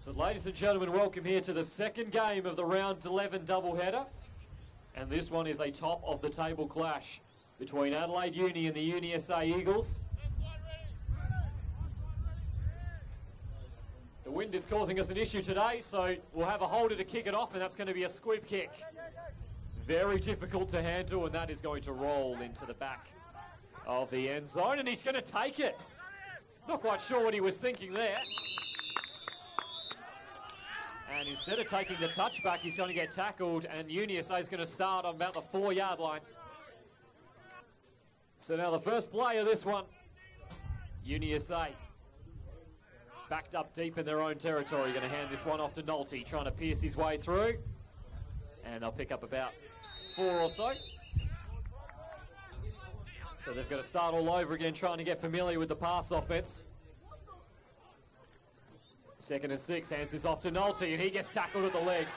So ladies and gentlemen, welcome here to the second game of the round 11 doubleheader. And this one is a top of the table clash between Adelaide Uni and the UniSA Eagles. The wind is causing us an issue today, so we'll have a holder to kick it off, and that's going to be a squib kick. Very difficult to handle, and that is going to roll into the back of the end zone, and he's going to take it. Not quite sure what he was thinking there. And instead of taking the touchback, he's going to get tackled, and UniSA is going to start on about the 4-yard line. So now the first play of this one, UniSA backed up deep in their own territory, going to hand this one off to Nolte, trying to pierce his way through. And they'll pick up about 4 or so. So they've got to start all over again, trying to get familiar with the pass offense. 2nd and 6, hands this off to Nolte, and he gets tackled at the legs.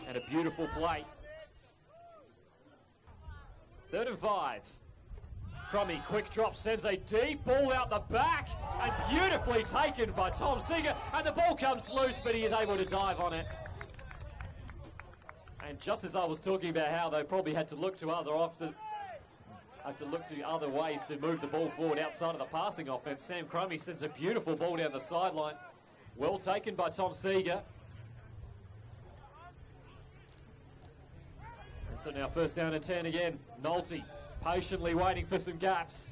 And a beautiful play. 3rd and 5. Crummy, quick drop, sends a deep ball out the back, and beautifully taken by Tom Seeger, and the ball comes loose, but he is able to dive on it. And just as I was talking about how they probably had to look to other ways to move the ball forward outside of the passing offense, Sam Crummy sends a beautiful ball down the sideline. Well taken by Tom Seeger. And so now 1st down and 10 again. Nolte patiently waiting for some gaps.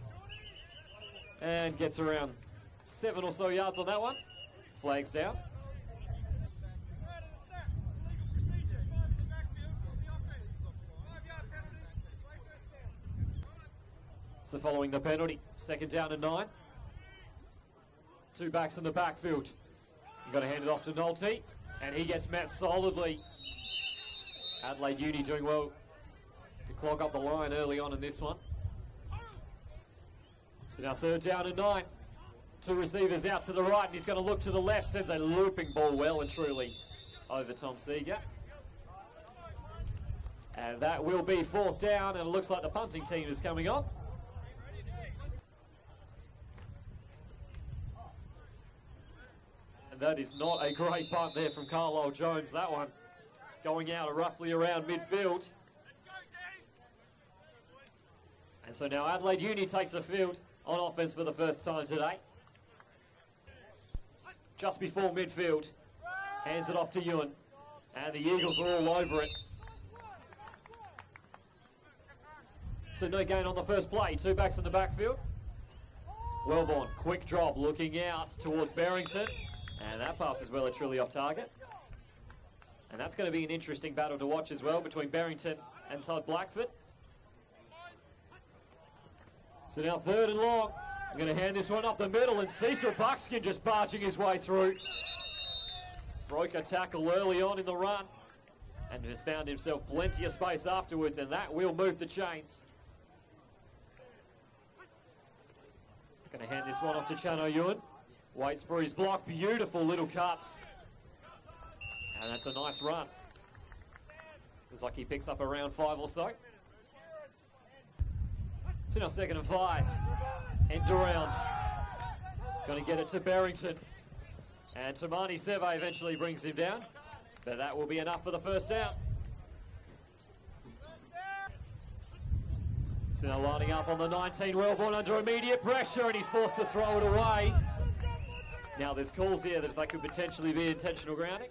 And gets around 7 or so yards on that one. Flags down. So following the penalty, 2nd down and 9. 2 backs in the backfield. You've got to hand it off to Nolte, and he gets met solidly. Adelaide Uni doing well to clog up the line early on in this one. So now 3rd down and 9. 2 receivers out to the right, and he's going to look to the left, sends a looping ball well and truly over Tom Seeger. And that will be 4th down, and it looks like the punting team is coming on. That is not a great punt there from Carlisle Jones, that one. Going out roughly around midfield. And so now Adelaide Uni takes the field on offense for the first time today. Just before midfield. Hands it off to Ewan. And the Eagles are all over it. So no gain on the first play. 2 backs in the backfield. Wellborn, quick drop, looking out towards Barrington. And that pass is well and truly off target. And that's going to be an interesting battle to watch as well between Barrington and Todd Blackfoot. So now 3rd and long. I'm going to hand this one up the middle, and Cecil Buckskin just barging his way through. Broke a tackle early on in the run and has found himself plenty of space afterwards, and that will move the chains. Going to hand this one off to Chano Ewan. Waits for his block, beautiful little cuts. And that's a nice run. Looks like he picks up around 5 or so. So now 2nd and 5. End around. Going to get it to Barrington. And Tamani Seve eventually brings him down. But that will be enough for the 1st down. So now lining up on the 19, Wellborn under immediate pressure, and he's forced to throw it away. Now there's calls here that could potentially be intentional grounding.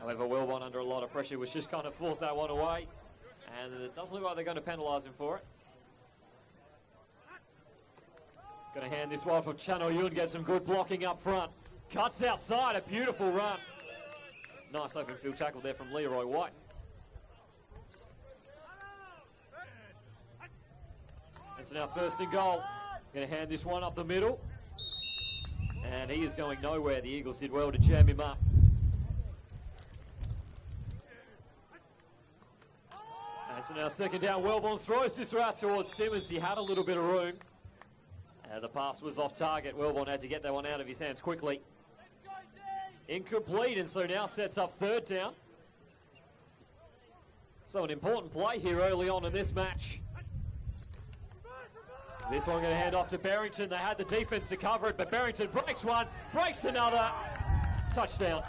However, Wellborn under a lot of pressure was just kind of forced that one away. And it doesn't look like they're going to penalise him for it. Going to hand this one from Chano Ewan, get some good blocking up front. Cuts outside, a beautiful run. Nice open field tackle there from Leroy White. It's now 1st and goal. Going to hand this one up the middle. And he is going nowhere. The Eagles did well to jam him up. And so now 2nd down, Wellborn throws this route towards Simmons. He had a little bit of room. The pass was off target. Wellborn had to get that one out of his hands quickly. Incomplete, and so now sets up 3rd down. So an important play here early on in this match. This one going to hand off to Barrington. They had the defense to cover it, but Barrington breaks one, breaks another. Touchdown.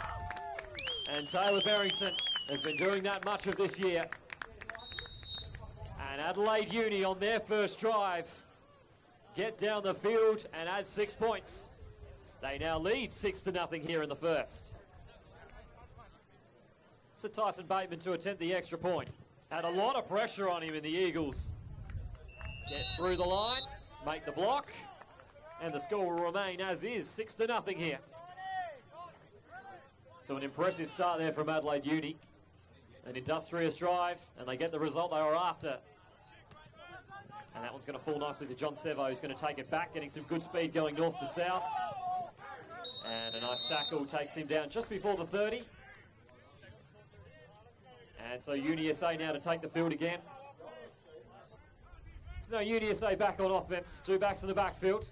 And Taylor Barrington has been doing that much of this year. And Adelaide Uni on their first drive get down the field and add 6 points. They now lead 6-0 here in the first. So Tyson Bateman to attempt the extra point. Had a lot of pressure on him in the Eagles. Get through the line, make the block, and the score will remain as is, 6-0 here. So an impressive start there from Adelaide Uni. An industrious drive, and they get the result they were after. And that one's going to fall nicely to John Sevo, who's going to take it back, getting some good speed going north to south. And a nice tackle takes him down just before the 30. And so UniSA now to take the field again. So now UniSA back on offense, 2 backs in the backfield.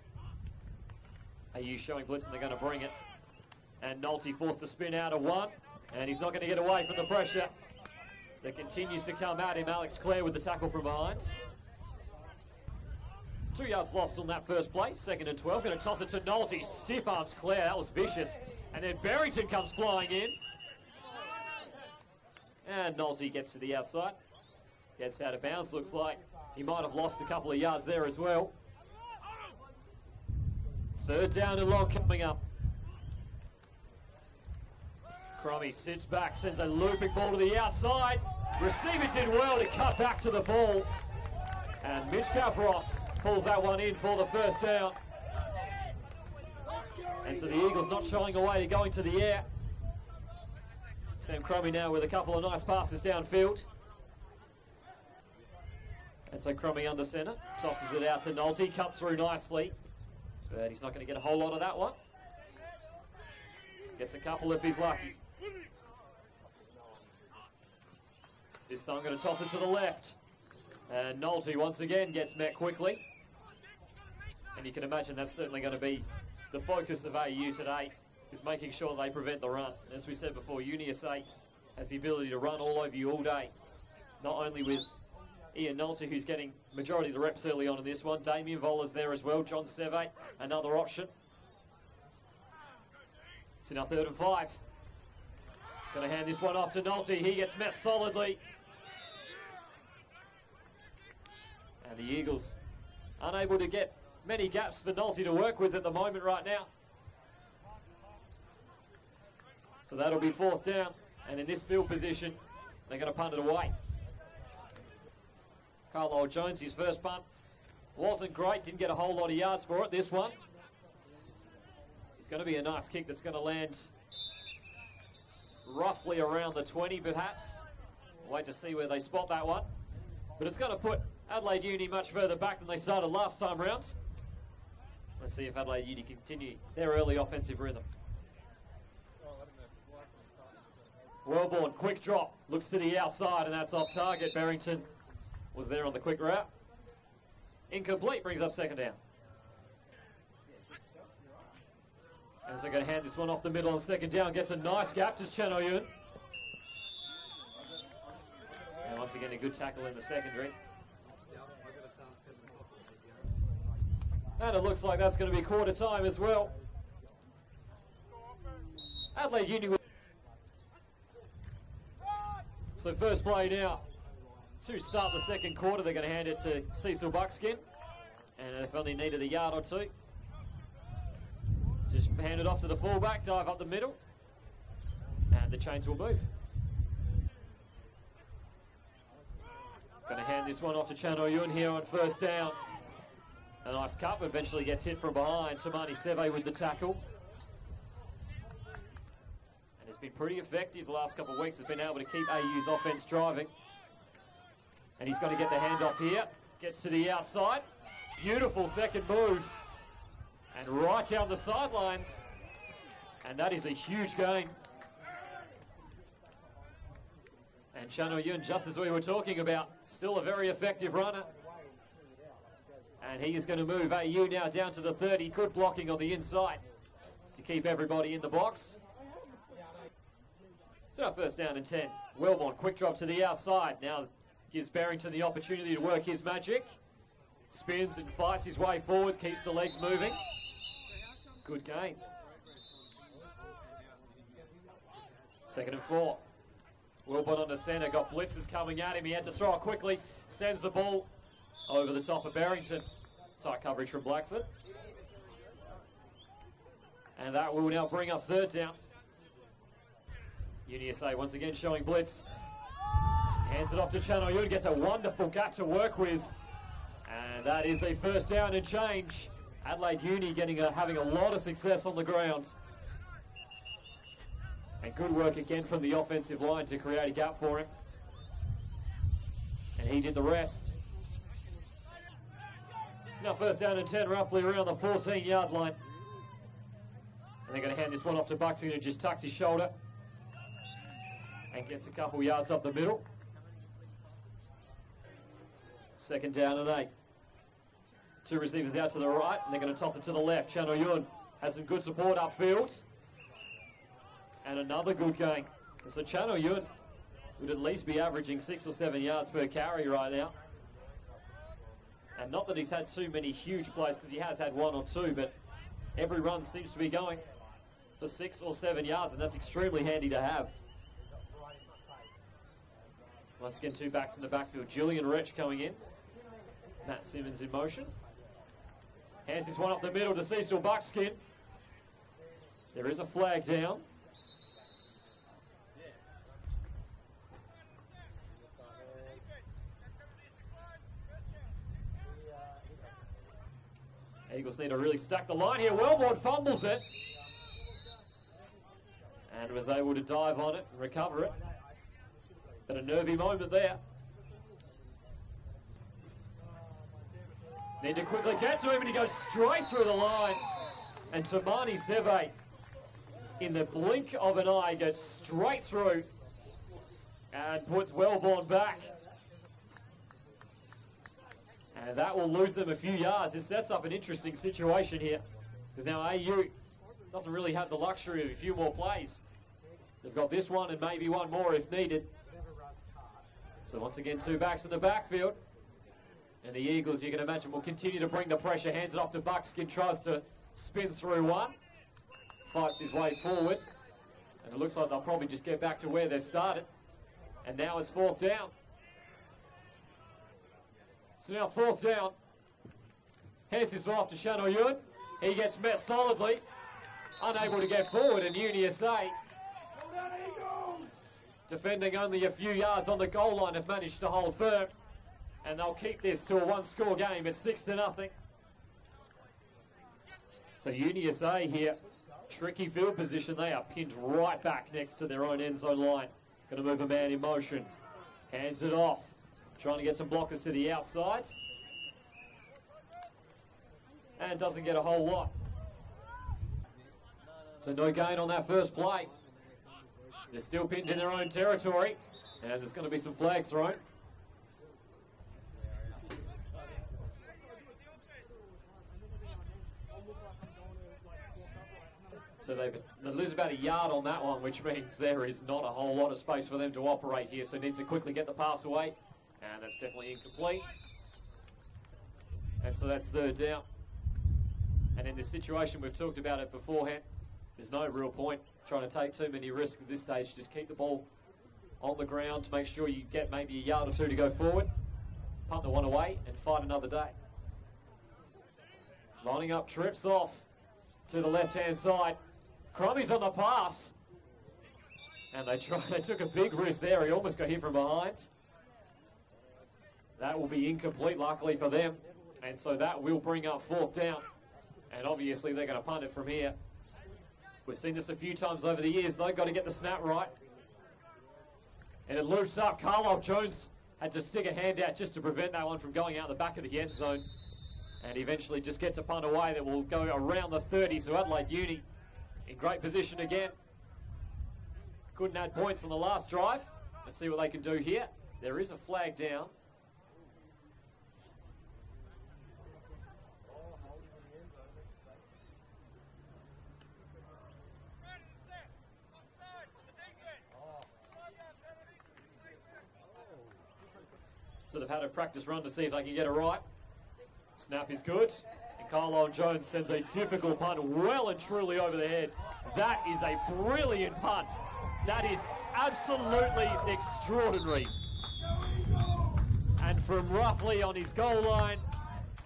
AU showing blitz and they're going to bring it. And Nolte forced to spin out of 1. And he's not going to get away from the pressure that continues to come at him. Alex Clare with the tackle from behind. 2 yards lost on that first play, 2nd and 12. Going to toss it to Nolte. Stiff arms Clare, that was vicious. And then Barrington comes flying in. And Nolte gets to the outside. Gets out of bounds, looks like he might have lost a couple of yards there as well. It's 3rd down and long coming up. Crummy sits back, sends a looping ball to the outside. Receiver did well to cut back to the ball. And Mitch Capros pulls that one in for the 1st down. And so the Eagles not shying away, they're going to the air. Sam Crummy now with a couple of nice passes downfield. And so Crummy under centre, tosses it out to Nolte, cuts through nicely. But he's not going to get a whole lot of that one. Gets a couple if he's lucky. This time going to toss it to the left. And Nolte once again gets met quickly. And you can imagine that's certainly going to be the focus of AU today, is making sure they prevent the run. As we said before, UniSA has the ability to run all over you all day. Not only with Ian Nolte, who's getting majority of the reps early on in this one. Damien Voller's there as well. John Seve, another option. It's now 3rd and 5. Going to hand this one off to Nolte. He gets met solidly. And the Eagles unable to get many gaps for Nolte to work with at the moment right now. So that'll be 4th down. And in this field position, they're going to punt it away. Carlisle Jones, his first punt wasn't great. Didn't get a whole lot of yards for it. This one, it's going to be a nice kick that's going to land roughly around the 20 perhaps. We'll wait to see where they spot that one. But it's going to put Adelaide Uni much further back than they started last time round. Let's see if Adelaide Uni continue their early offensive rhythm. Wellborn, quick drop, looks to the outside, and that's off target. Barrington was there on the quick route. Incomplete, brings up 2nd down. And so they're going to hand this one off the middle on 2nd down. Gets a nice gap to Chanoyun. And once again, a good tackle in the secondary. And it looks like that's going to be quarter time as well. Adelaide Uni. So first play now to start the 2nd quarter. They're going to hand it to Cecil Buckskin. And if only needed a yard or 2. Just hand it off to the fullback, dive up the middle. And the chains will move. Going to hand this one off to Chanoyun here on 1st down. A nice cut, eventually gets hit from behind. Tamani Seve with the tackle. And it's been pretty effective the last couple of weeks. Has been able to keep AU's offense driving. And he's going to get the handoff here. Gets to the outside. Beautiful 2nd move. And right down the sidelines. And that is a huge gain. And Chanoyun, just as we were talking about, still a very effective runner. And he is going to move AU now down to the 30. Good blocking on the inside to keep everybody in the box. So our 1st down and 10. Wellborn, quick drop to the outside. Now gives Barrington the opportunity to work his magic. Spins and fights his way forward, keeps the legs moving. Good game. 2nd and 4. Wilbon on the centre, got blitzers coming at him. He had to throw it quickly, sends the ball over the top of Barrington. Tight coverage from Blackford. And that will now bring up 3rd down. UniSA once again showing blitz. Hands it off to Channel Yun, gets a wonderful gap to work with. And that is a 1st down and change. Adelaide Uni having a lot of success on the ground. And good work again from the offensive line to create a gap for him. And he did the rest. It's now 1st down and 10, roughly around the 14-yard line. And they're going to hand this one off to Buxton, who just tucks his shoulder and gets a couple yards up the middle. 2nd down and 8. 2 receivers out to the right, and they're going to toss it to the left. Channel Yun has some good support upfield. And another good game. And so Channel Yun would at least be averaging 6 or 7 yards per carry right now. And not that he's had too many huge plays, because he has had 1 or 2, but every run seems to be going for 6 or 7 yards, and that's extremely handy to have. Once again, 2 backs in the backfield. Julian Retch coming in. Matt Simmons in motion. Hands this one up the middle to Cecil Buckskin. There is a flag down. Eagles need to really stack the line here. Wellborn fumbles it. And was able to dive on it and recover it. But a nervy moment there. Need to quickly get to him, and he goes straight through the line. And Tamani Seve, in the blink of an eye, gets straight through and puts Wellborn back. And that will lose them a few yards. This sets up an interesting situation here, because now AU doesn't really have the luxury of a few more plays. They've got this one and maybe one more if needed. So once again, 2 backs in the backfield. And the Eagles, you can imagine, will continue to bring the pressure. Hands it off to Buckskin, tries to spin through one. Fights his way forward. And it looks like they'll probably just get back to where they started. And now it's 4th down. So now 4th down. Hands this one off to Channel Yun. He gets met solidly. Unable to get forward, and UniSA, defending only a few yards on the goal line, have managed to hold firm. And they'll keep this to a 1-score game at 6-0. So UniSA here, tricky field position. They are pinned right back next to their own end zone line. Going to move a man in motion. Hands it off. Trying to get some blockers to the outside. And doesn't get a whole lot. So no gain on that first play. They're still pinned in their own territory. And there's going to be some flags thrown. So they lose about a yard on that one, which means there is not a whole lot of space for them to operate here. So needs to quickly get the pass away. And that's definitely incomplete. And so that's 3rd down. And in this situation, we've talked about it beforehand, there's no real point trying to take too many risks at this stage. Just keep the ball on the ground to make sure you get maybe a yard or 2 to go forward. Punt the one away and fight another day. Lining up, trips off to the left-hand side. Crummy's on the pass. And they took a big risk there. He almost got hit from behind. That will be incomplete, luckily for them. And so that will bring up 4th down. And obviously they're going to punt it from here. We've seen this a few times over the years. They've got to get the snap right. And it loops up. Carlisle Jones had to stick a hand out just to prevent that one from going out the back of the end zone. And eventually just gets a punt away that will go around the 30. So Adelaide Uni in great position again. Couldn't add points on the last drive. Let's see what they can do here. There is a flag down. So they've had a practice run to see if they can get it right. snap is good. And Carlisle Jones sends a difficult punt well and truly over the head. That is a brilliant punt. That is absolutely extraordinary. And from roughly on his goal line,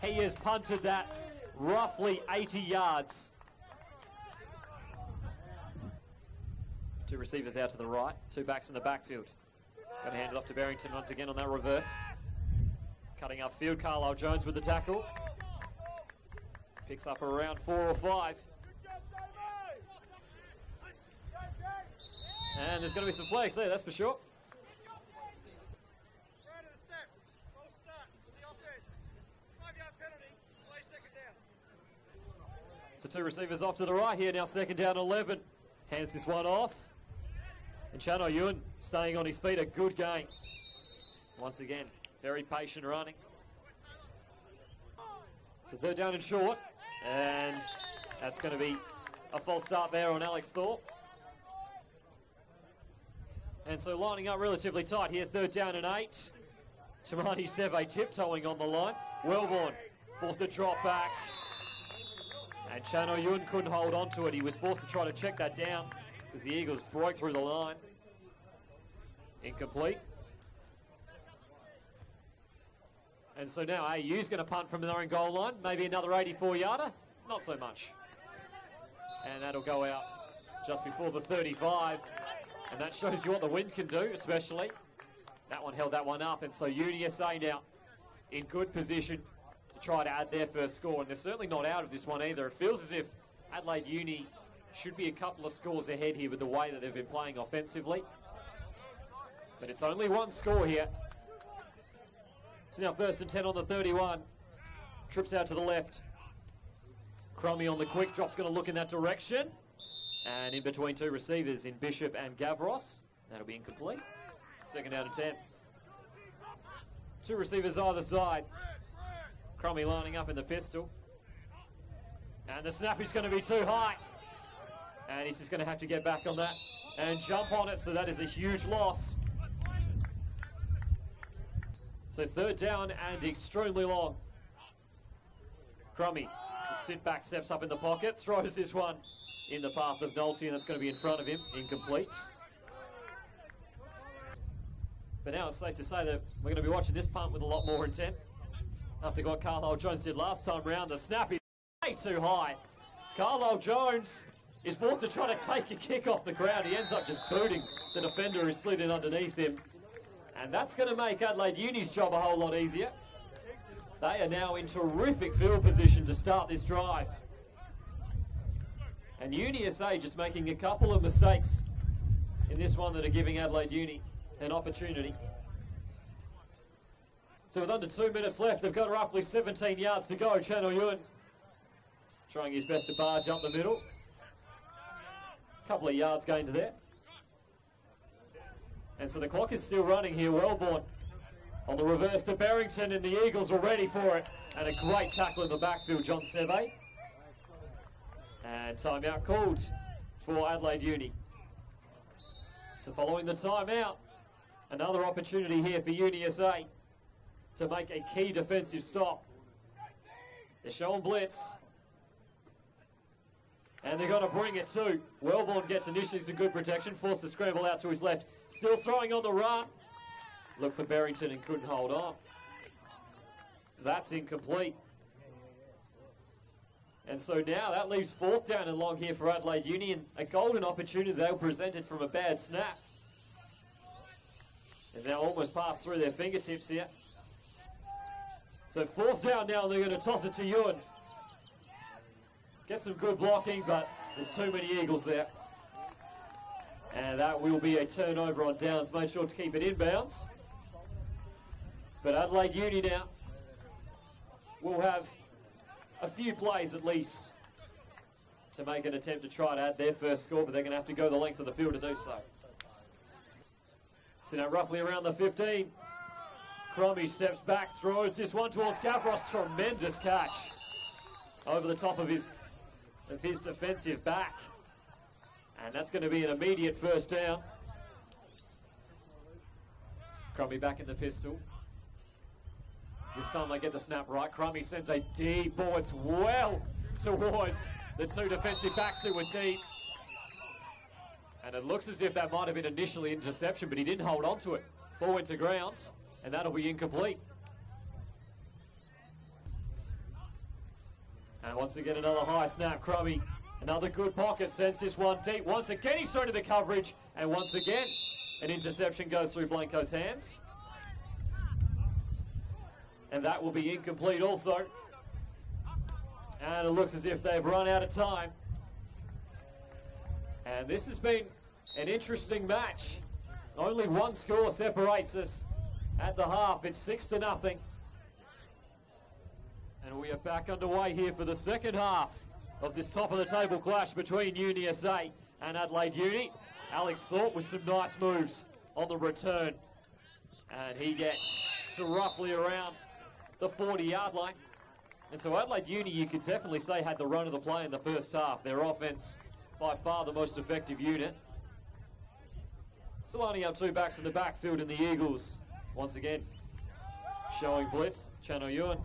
he has punted that roughly 80 yards. Two receivers out to the right, two backs in the backfield. Going to hand it off to Barrington once again on that reverse. Cutting upfield, Carlisle Jones with the tackle. Picks up around 4 or 5. And there's going to be some flags there, that's for sure. So two receivers off to the right here, now second down 11. Hands this one off. And Chano Ewan staying on his feet, a good game. Once again, very patient running. So third down and short. And that's going to be a false start there on Alex Thorpe. And so lining up relatively tight here, third down and 8. Tamani Seve tiptoeing on the line. Wellborn forced to drop back. And Chano Ewan couldn't hold on to it. He was forced to try to check that down as the Eagles broke through the line. Incomplete. And so now AU's going to punt from their own goal line. Maybe another 84-yarder. Not so much. And that'll go out just before the 35. And that shows you what the wind can do, especially. That one held that one up. And so UniSA now in good position to try to add their first score. And they're certainly not out of this one either. It feels as if Adelaide Uni should be a couple of scores ahead here with the way that they've been playing offensively. But it's only one score here. It's now first and 10 on the 31. Trips out to the left. Crummy on the quick. Drop's going to look in that direction. And in between two receivers in Bishop and Gavros. That'll be incomplete. Second down and 10. Two receivers either side. Crummy lining up in the pistol. And the snap is going to be too high. And he's just going to have to get back on that and jump on it. So that is a huge loss. So third down and extremely long. Crummy, the sit back, steps up in the pocket, throws this one in the path of Nolte, and that's going to be in front of him, incomplete. But now it's safe to say that we're going to be watching this punt with a lot more intent. After what Carlisle Jones did last time round, the snap is way too high. Carlisle Jones is forced to try to take a kick off the ground. He ends up just booting the defender who slid in underneath him. And that's going to make Adelaide Uni's job a whole lot easier. They are now in terrific field position to start this drive. And UniSA just making a couple of mistakes in this one that are giving Adelaide Uni an opportunity. So with under 2 minutes left, they've got roughly 17 yards to go. Chano Ewan trying his best to barge up the middle. Couple of yards gained there. And so the clock is still running here. Wellborn on the reverse to Barrington, and the Eagles are ready for it. And a great tackle in the backfield, John Seve. And timeout called for Adelaide Uni. So following the timeout, another opportunity here for UniSA to make a key defensive stop. They're showing blitz. And they're going to bring it too. Wellborn gets initially some good protection, forced to scramble out to his left. Still throwing on the run. Looked for Barrington and couldn't hold on. That's incomplete. And so now that leaves fourth down and long here for Adelaide Uni, and a golden opportunity they'll present it from a bad snap. It's now almost passed through their fingertips here. So fourth down now, and they're going to toss it to Ewan. Get some good blocking, but there's too many Eagles there. And that will be a turnover on downs. Made sure to keep it inbounds. But Adelaide Uni now will have a few plays at least to make an attempt to try to add their first score, but they're going to have to go the length of the field to do so. So now roughly around the 15. Crummy steps back, throws this one towards Gavros. Tremendous catch over the top of his defensive back. And that's going to be an immediate first down. Crummy back in the pistol. This time they get the snap right. Crummy sends a deep ball. It's well towards the two defensive backs who were deep. And it looks as if that might have been initially interception, but he didn't hold on to it. Ball went to ground, and that'll be incomplete. And once again, another high snap. Crummy, another good pocket, sends this one deep. Once again, he's thrown to the coverage, and once again, an interception goes through Blanco's hands. And that will be incomplete also. And it looks as if they've run out of time. And this has been an interesting match. Only one score separates us at the half. It's 6-0. And we are back underway here for the second half of this top-of-the-table clash between UniSA and Adelaide Uni. Alex Thorpe with some nice moves on the return. And he gets to roughly around the 40-yard line. And so Adelaide Uni, you could definitely say, had the run of the play in the first half. Their offense, by far the most effective unit. So lining up two backs in the backfield, and the Eagles, once again, showing blitz. Chano Ewan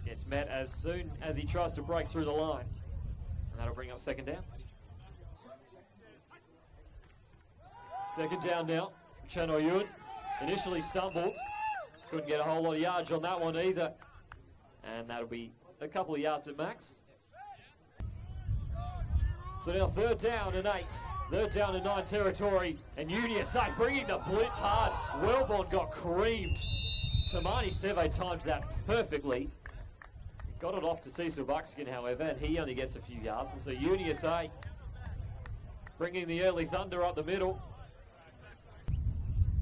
gets met as soon as he tries to break through the line. And that'll bring up second down. Second down now. Chano Ewan initially stumbled. Couldn't get a whole lot of yardage on that one either. And that'll be a couple of yards at max. So now 3rd down and 8. 3rd down and 9 territory. And UniSA bringing the blitz hard. Wellborn got creamed. Tamani Seve timed that perfectly. Got it off to Cecil Buckskin, however, and he only gets a few yards. And so UniSA bringing the early thunder up the middle.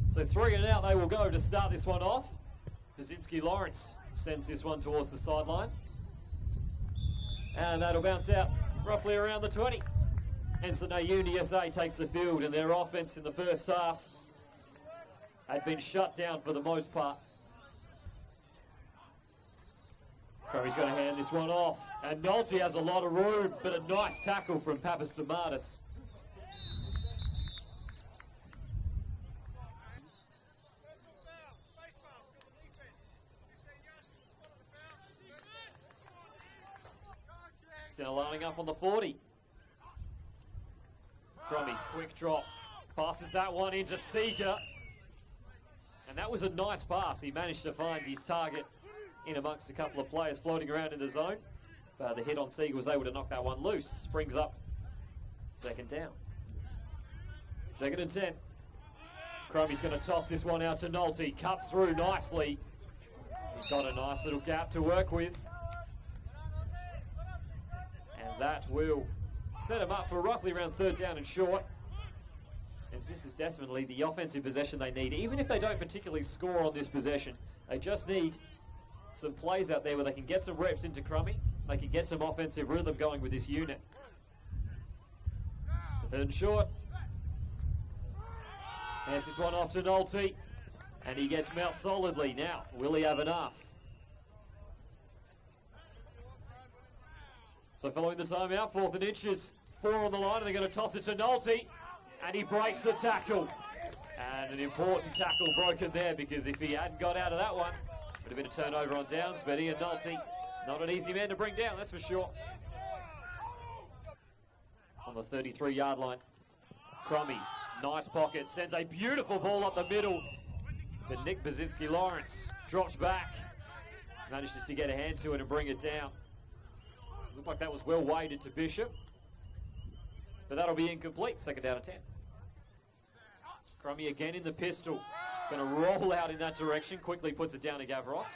So 3 and out they will go to start this one off. Brzezinski Lawrence sends this one towards the sideline. And that'll bounce out roughly around the 20. And so now UniSA takes the field, and their offense in the first half had been shut down for the most part. He's going to hand this one off. And Nolte has a lot of room, but a nice tackle from Papastamatis. Center lining up on the 40. Crummy, quick drop. Passes that one into Seeger. And that was a nice pass. He managed to find his target in amongst a couple of players floating around in the zone. But the hit on Seeger was able to knock that one loose. Brings up second down. 2nd and 10. Crummy's going to toss this one out to Nolte. Cuts through nicely. He's got a nice little gap to work with. And that will set him up for roughly around 3rd down and short. And this is definitely the offensive possession they need. Even if they don't particularly score on this possession, they just need some plays out there where they can get some reps into Crummy. They can get some offensive rhythm going with this unit. So 3rd and short. There's this one off to Nolte. And he gets him out solidly. Now, will he have enough? So following the timeout, 4th and inches, 4 on the line, and they're going to toss it to Nolte. And he breaks the tackle. And an important tackle broken there, because if he hadn't got out of that one, it would have been a turnover on downs. But Ian Nolte, not an easy man to bring down, that's for sure. On the 33-yard line, Crummy, nice pocket, sends a beautiful ball up the middle. But Nick Brzezinski Lawrence drops back, manages to get a hand to it and bring it down. Looked like that was well weighted to Bishop. But that'll be incomplete, 2nd down and 10. Crummy again in the pistol. Going to roll out in that direction. Quickly puts it down to Gavros.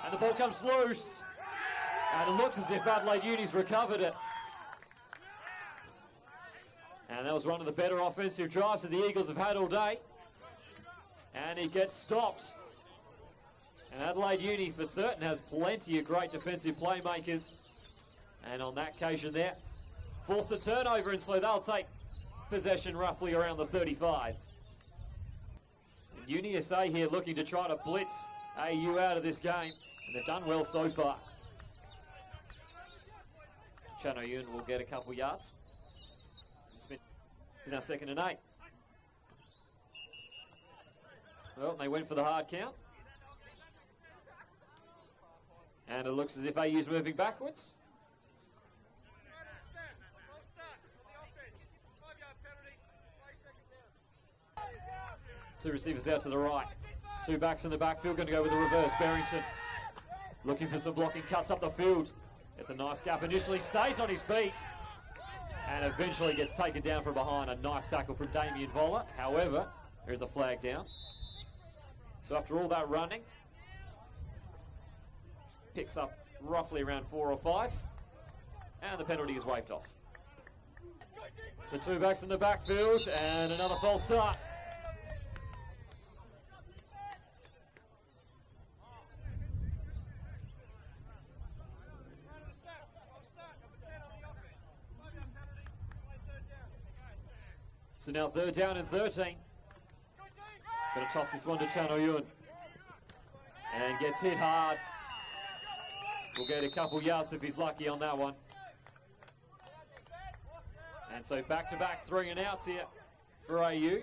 And the ball comes loose. And it looks as if Adelaide Uni's recovered it. And that was one of the better offensive drives that the Eagles have had all day. And he gets stopped. And Adelaide Uni for certain has plenty of great defensive playmakers. And on that occasion there, forced a turnover, and so they'll take possession roughly around the 35. And UniSA here looking to try to blitz AU out of this game, and they've done well so far. Chano Yun will get a couple yards. It's now 2nd and 8. Well, they went for the hard count. And it looks as if AU's moving backwards. Two receivers out to the right. Two backs in the backfield, going to go with the reverse. Barrington looking for some blocking, cuts up the field. It's a nice gap initially, stays on his feet, and eventually gets taken down from behind. A nice tackle from Damien Voller. However, there's a flag down. So after all that running, picks up roughly around 4 or 5, and the penalty is waved off. The two backs in the backfield, and another false start. So now 3rd down and 13. Going to toss this one to Channel Yun. And gets hit hard. We'll get a couple yards if he's lucky on that one. And so back-to-back 3 and outs here for AU.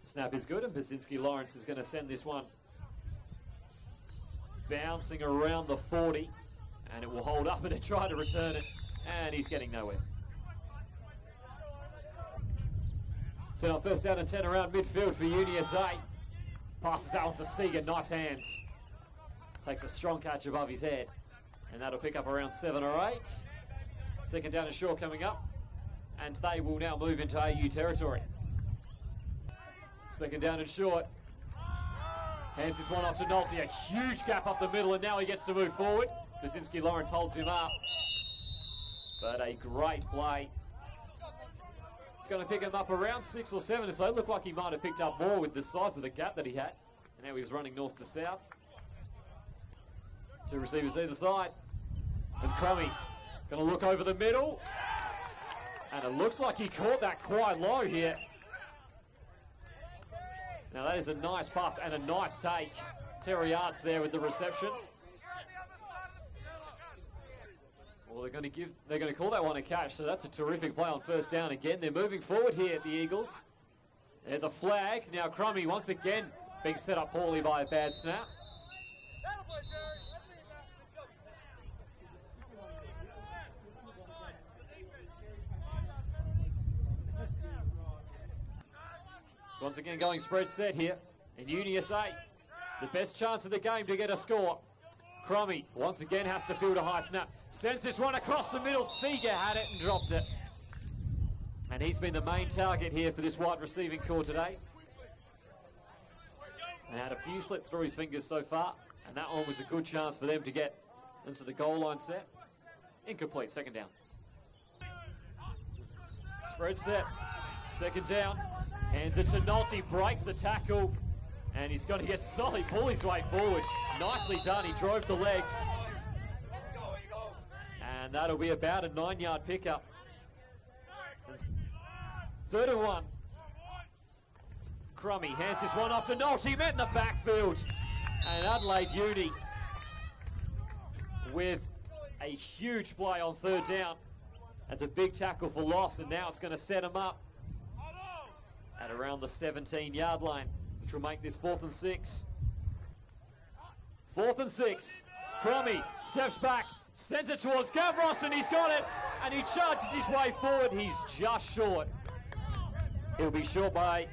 Snap is good, and Basinski Lawrence is going to send this one bouncing around the 40. And it will hold up and try to return it. And he's getting nowhere. So now 1st down and 10 around midfield for UniSA. Passes that one to Seeger, nice hands. Takes a strong catch above his head. And that'll pick up around 7 or 8. 2nd down and short coming up. And they will now move into AU territory. 2nd down and short. Hands this one off to Nolte. A huge gap up the middle, and now he gets to move forward. Basinski Lawrence holds him up. But a great play. It's going to pick him up around 6 or 7, so it looked like he might have picked up more with the size of the gap that he had. And now he's running north to south. Two receivers either side. And Crummy going to look over the middle. And it looks like he caught that quite low here. Now that is a nice pass and a nice take. Terry Arts there with the reception. Well, they're going to call that one a catch, so that's a terrific play on 1st down again. They're moving forward here at the Eagles. There's a flag. Now Crummy once again being set up poorly by a bad snap. So once again going spread set here in UniSA. The best chance of the game to get a score. Crummy once again has to field a high snap. Sends this one across the middle. Seeger had it and dropped it. And he's been the main target here for this wide receiving core today. They had a few slip through his fingers so far, and that one was a good chance for them to get into the goal line set. Incomplete, 2nd down. Spread set, 2nd down. Hands it to Nolte, breaks the tackle. And he's got to get solid, pull his way forward. Nicely done, he drove the legs. And that'll be about a 9-yard pickup. 3rd and 1. Crummy hands this one off to Nolte, met in the backfield. And Adelaide Uni with a huge play on 3rd down. That's a big tackle for loss, and now it's going to set him up at around the 17-yard line, which will make this 4th and 6. 4th and 6. Crummy steps back, sends it towards Gavros, and he's got it. And he charges his way forward. He's just short. He'll be short by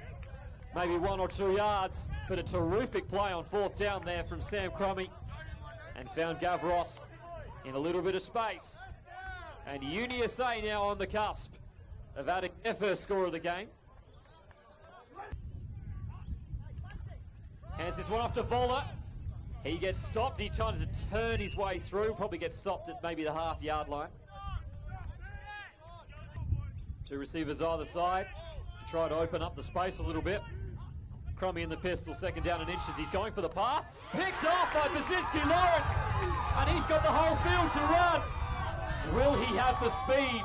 maybe 1 or 2 yards, but a terrific play on 4th down there from Sam Crummy, and found Gavros in a little bit of space. And UniSA now on the cusp of adding their first score of the game. Hands this one off to Voller. He gets stopped. He tries to turn his way through. Probably gets stopped at maybe the half-yard line. Two receivers either side to try to open up the space a little bit. Crummy in the pistol, 2nd down and inches. He's going for the pass. Picked off by Basinski Lawrence. And he's got the whole field to run. Will he have the speed?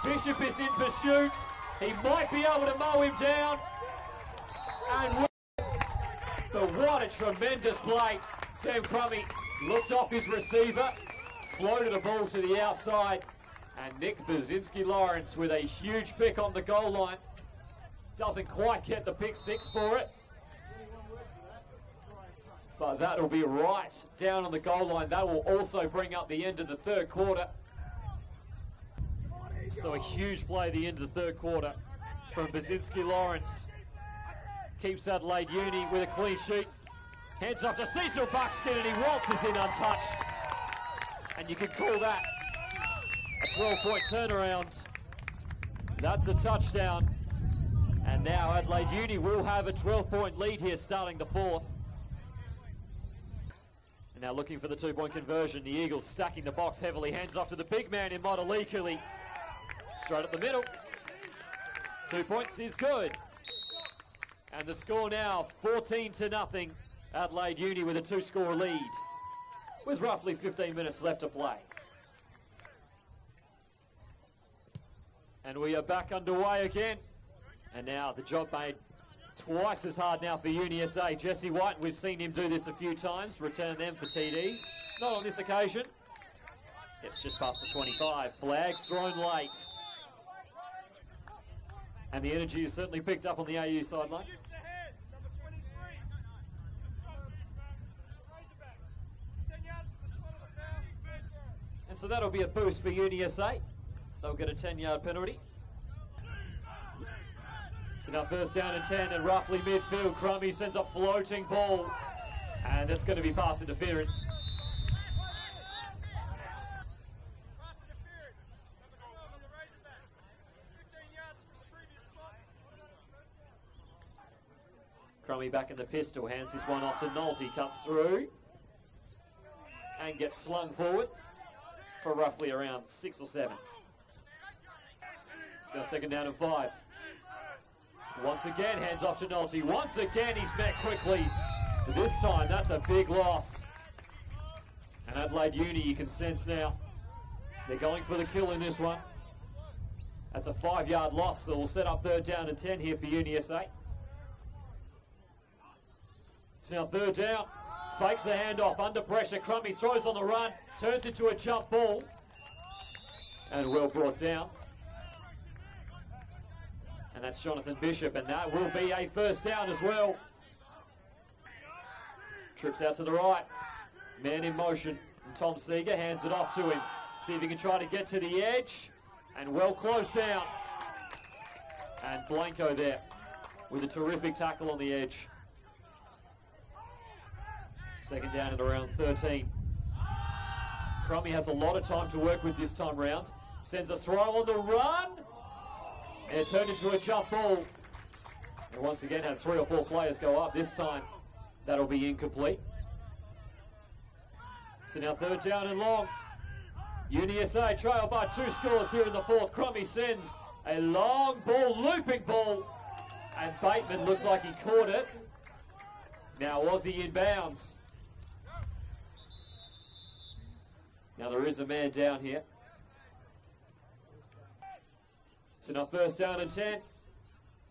Bishop is in pursuit. He might be able to mow him down. And but what a tremendous play. Sam Crummy looked off his receiver, floated a ball to the outside, and Nick Basinski Lawrence with a huge pick on the goal line. Doesn't quite get the pick 6 for it, But that'll be right down on the goal line. That will also bring up the end of the third quarter. So a huge play at the end of the third quarter from Basinski Lawrence. Keeps Adelaide Uni with a clean sheet. Hands off to Cecil Buckskin, and he waltzes in untouched. And you can call that a 12-point turnaround. That's a touchdown. And now Adelaide Uni will have a 12-point lead here starting the fourth. And now looking for the 2-point conversion. The Eagles stacking the box heavily. Hands off to the big man in Modalikuli. Straight up the middle. 2 points is good. And the score now 14-0. Adelaide Uni with a 2-score lead with roughly 15 minutes left to play. And we are back underway again. And now the job made twice as hard now for UniSA. Jesse White, we've seen him do this a few times, return them for TDs. Not on this occasion. Gets just past the 25. Flags thrown late. And the energy is certainly picked up on the AU sideline. And so that'll be a boost for UniSA. They'll get a 10-yard penalty. So now first down and 10 and roughly midfield. Crummy sends a floating ball. And that's going to be pass interference. Crummy back in the pistol. Hands this one off to Nolte. Cuts through. And gets slung forward for roughly around 6 or 7. So second down and 5. Once again, hands off to Nolte. Once again, he's met quickly. But this time, that's a big loss. And Adelaide Uni, you can sense now, they're going for the kill in this one. That's a 5-yard loss, so we'll set up third down and 10 here for UniSA. So now third down. Fakes the handoff, under pressure. Crummy throws on the run, turns into a jump ball. And well brought down. And that's Jonathan Bishop, and that will be a first down as well. Trips out to the right. Man in motion. And Tom Seeger hands it off to him. See if he can try to get to the edge. And well close down. And Blanco there with a terrific tackle on the edge. Second down at around 13. Crummy has a lot of time to work with this time round. Sends a throw on the run. And it turned into a jump ball. And once again had 3 or 4 players go up. This time that'll be incomplete. So now third down and long. UniSA trail by 2 scores here in the fourth. Crummy sends a long ball, looping ball. And Bateman looks like he caught it. Now Aussie in bounds. Now there is a man down here. So now first down and 10.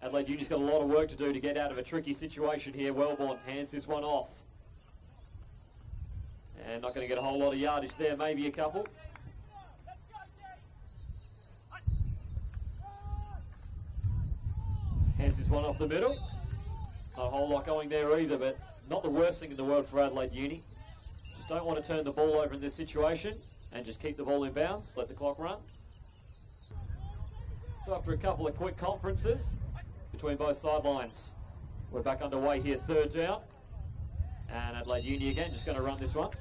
Adelaide Uni's got a lot of work to do to get out of a tricky situation here. Wellborn hands this one off. And not going to get a whole lot of yardage there, maybe a couple. Hands this one off the middle. Not a whole lot going there either, but not the worst thing in the world for Adelaide Uni. Just don't want to turn the ball over in this situation and just keep the ball in bounds, let the clock run. So after a couple of quick conferences between both sidelines, we're back underway here, third down. And Adelaide Uni again, just going to run this one.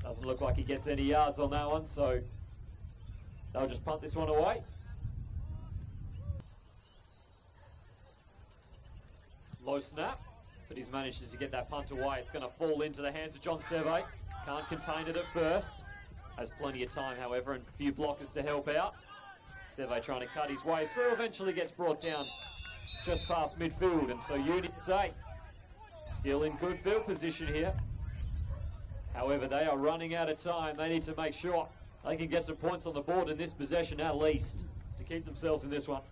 Doesn't look like he gets any yards on that one, so they'll just punt this one away. Low snap, but he's managed to get that punt away. It's going to fall into the hands of John Seve. Can't contain it at first. Has plenty of time, however, and a few blockers to help out. Seve trying to cut his way through, eventually gets brought down just past midfield, and so UniSA still in good field position here. However, they are running out of time. They need to make sure they can get some points on the board in this possession at least to keep themselves in this one.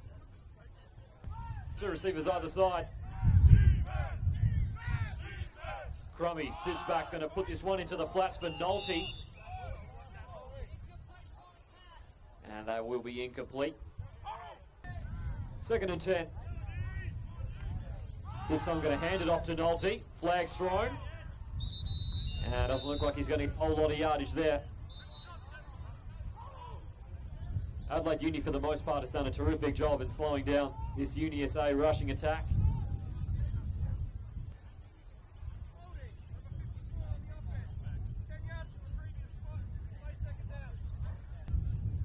2 receivers either side. Crummy sits back, going to put this one into the flats for Nolte. And that will be incomplete. Second and 10. This time going to hand it off to Nolte. Flag's thrown. And it doesn't look like he's going to get a whole lot of yardage there. Adelaide Uni, for the most part, has done a terrific job in slowing down this UniSA rushing attack.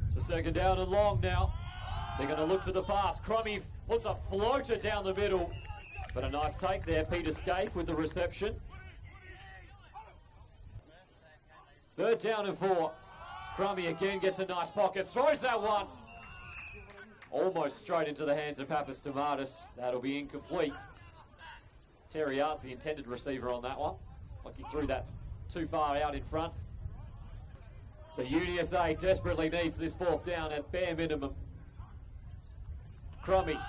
It's a second down and long now. They're going to look for the pass. Crummy puts a floater down the middle. But a nice take there, Peter Scaife with the reception. Third down and 4. Crummy again gets a nice pocket, throws that one. Almost straight into the hands of Pappas Tomatis. That'll be incomplete. Terry Art's the intended receiver on that one. Like he threw that too far out in front. So UniSA desperately needs this fourth down at bare minimum. Crummy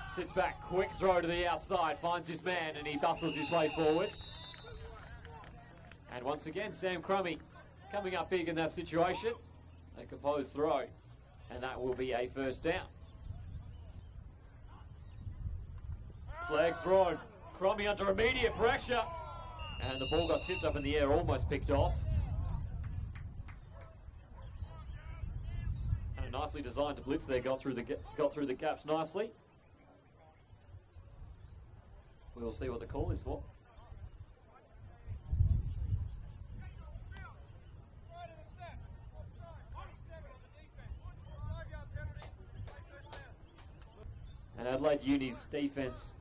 sits back, quick throw to the outside, finds his man and he bustles his way forward. And once again, Sam Crummy coming up big in that situation. A composed throw, and that will be a first down. Flags thrown. Crummy under immediate pressure, and the ball got tipped up in the air, almost picked off. And a nicely designed to blitz there, got through the gaps nicely. We will see what the call is for. And Adelaide Uni's defence,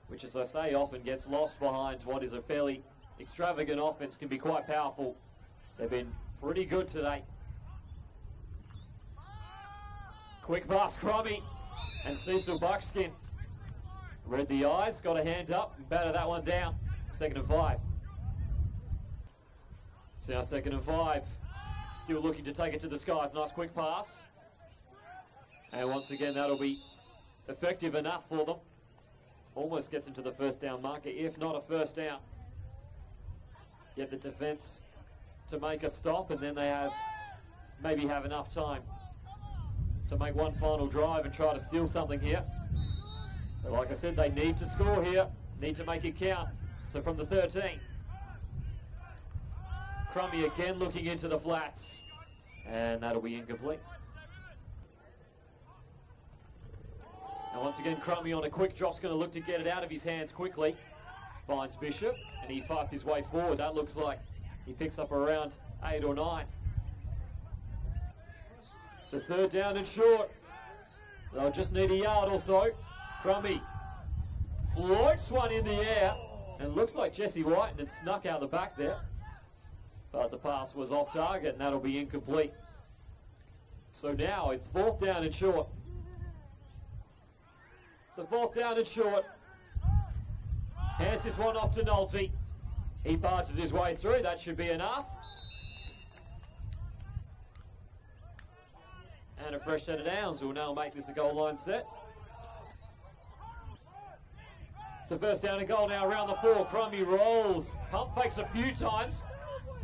which as I say often gets lost behind what is a fairly extravagant offence, can be quite powerful. They've been pretty good today. Quick pass, Crummy, and Cecil Buckskin read the eyes, got a hand up and batted that one down. 2nd and 5. So now 2nd and 5. Still looking to take it to the skies. Nice quick pass. And once again, that'll be effective enough for them. Almost gets him to the first down marker, if not a first down. Get the defence to make a stop, and then they maybe have enough time to make one final drive and try to steal something here. But like I said, they need to score here, need to make it count. So from the 13. Crummy again looking into the flats, and that'll be incomplete. And once again, Crummy on a quick drop's going to look to get it out of his hands quickly. Finds Bishop, and he fights his way forward. That looks like he picks up around 8 or 9. So 3rd down and short. They'll just need a yard or so. Crummy floats one in the air, and looks like Jesse Whiten had snuck out the back there. But the pass was off target, and that'll be incomplete. So now it's 4th down and short. So 4th down and short. Hands this one off to Nolte. He barges his way through. That should be enough. And a fresh set of downs will now make this a goal line set. So 1st down and goal now around the 4. Crummy rolls. Pump fakes a few times.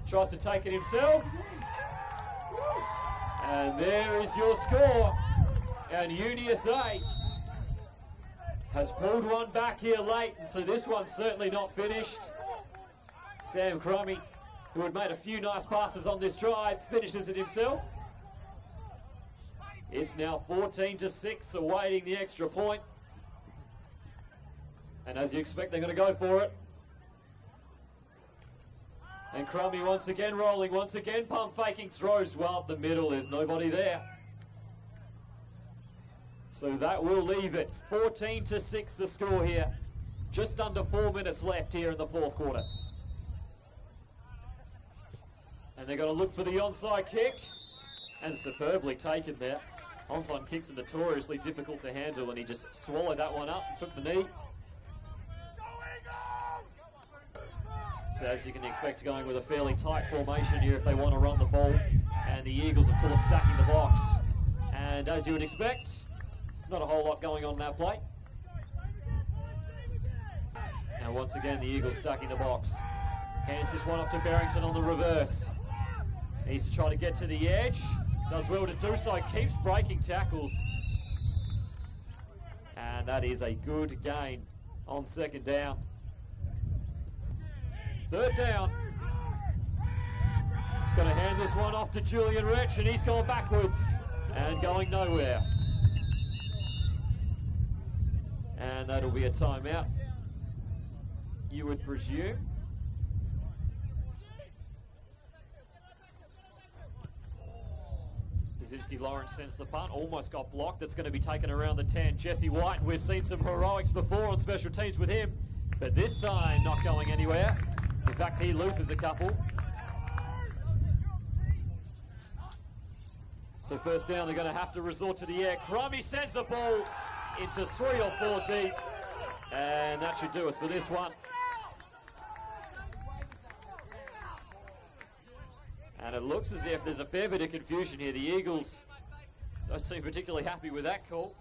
Tries to take it himself. And there is your score. And UniSA has pulled one back here late, and so this one's certainly not finished. Sam Crummy, who had made a few nice passes on this drive, finishes it himself. It's now 14-6, awaiting the extra point. And as you expect, they're going to go for it. And Crummy once again rolling, once again pump faking, throws well up the middle. There's nobody there. So that will leave it 14-6 the score here. Just under 4 minutes left here in the 4th quarter. And they're going to look for the onside kick. And superbly taken there. Onside kicks are notoriously difficult to handle, and he just swallowed that one up and took the knee. So as you can expect, going with a fairly tight formation here if they want to run the ball. And the Eagles, of course, stacking the box. And as you would expect, not a whole lot going on in that play. And once again, the Eagles stacking the box. Hands this one off to Barrington on the reverse. Needs to try to get to the edge. Does well to do so. Keeps breaking tackles. And that is a good gain on second down. Third down. Going to hand this one off to Julian Rich, and he's gone backwards and going nowhere. And that'll be a timeout, you would presume. Kaczynski Lawrence sends the punt, almost got blocked. That's going to be taken around the 10. Jesse White, we've seen some heroics before on special teams with him, but this time not going anywhere. In fact, he loses a couple. So first down, they're going to have to resort to the air. Crummy sends the ball into 3 or 4 deep, and that should do us for this one. And it looks as if there's a fair bit of confusion here. The Eagles don't seem particularly happy with that call.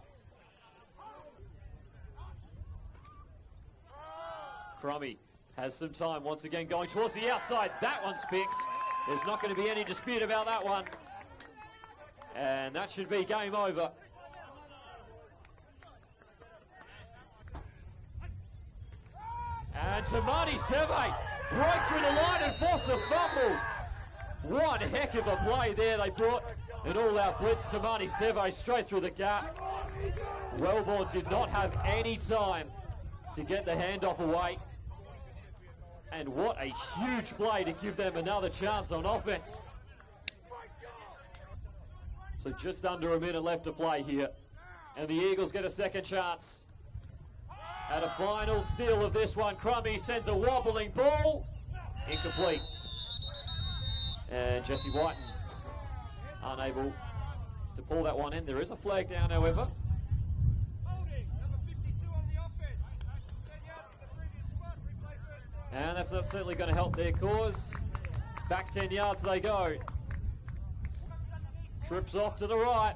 Crummy has some time once again going towards the outside. That one's picked. There's not going to be any dispute about that one. And that should be game over. And Tamani Seve breaks through the line and forces a fumble. One heck of a play there. They brought an all-out blitz. Tamani Seve straight through the gap. Wellborn did not have any time to get the handoff away. And what a huge play to give them another chance on offense. So just under a minute left to play here. And the Eagles get a second chance. At a final steal of this one, Crummy sends a wobbling ball. Incomplete. And Jesse White unable to pull that one in. There is a flag down, however. And that's certainly going to help their cause. Back 10 yards they go. Trips off to the right.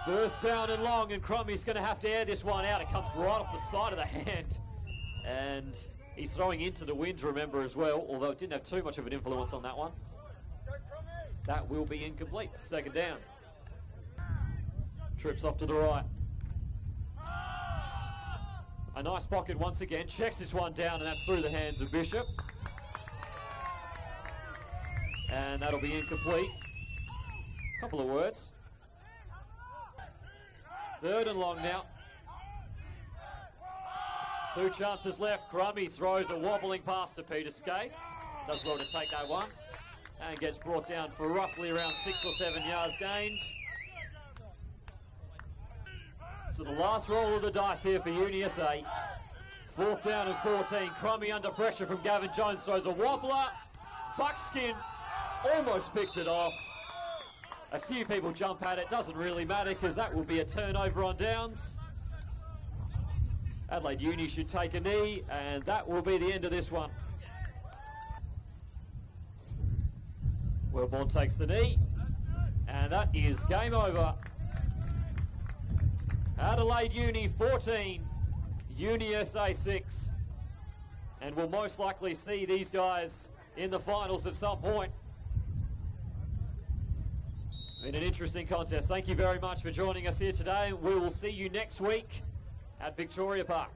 First down and long, and Crummy's going to have to air this one out. It comes right off the side of the hand. And he's throwing into the wind, remember, as well, although it didn't have too much of an influence on that one. That will be incomplete. Second down. Trips off to the right. A nice pocket once again. Checks this one down, and that's through the hands of Bishop. And that'll be incomplete. Couple of words. Third and long now. 2 chances left. Crummy throws a wobbling pass to Peter Scaife. Does well to take that one. And gets brought down for roughly around 6 or 7 yards gained. So the last roll of the dice here for UniSA. 4th down and 14. Crummy under pressure from Gavin Jones throws a wobbler. Buckskin almost picked it off. A few people jump at it. Doesn't really matter because that will be a turnover on downs. Adelaide Uni should take a knee, and that will be the end of this one. Wellborn takes the knee, and that is game over. Adelaide Uni 14, UniSA 6. And we'll most likely see these guys in the finals at some point. Been an interesting contest. Thank you very much for joining us here today. We will see you next week at Victoria Park.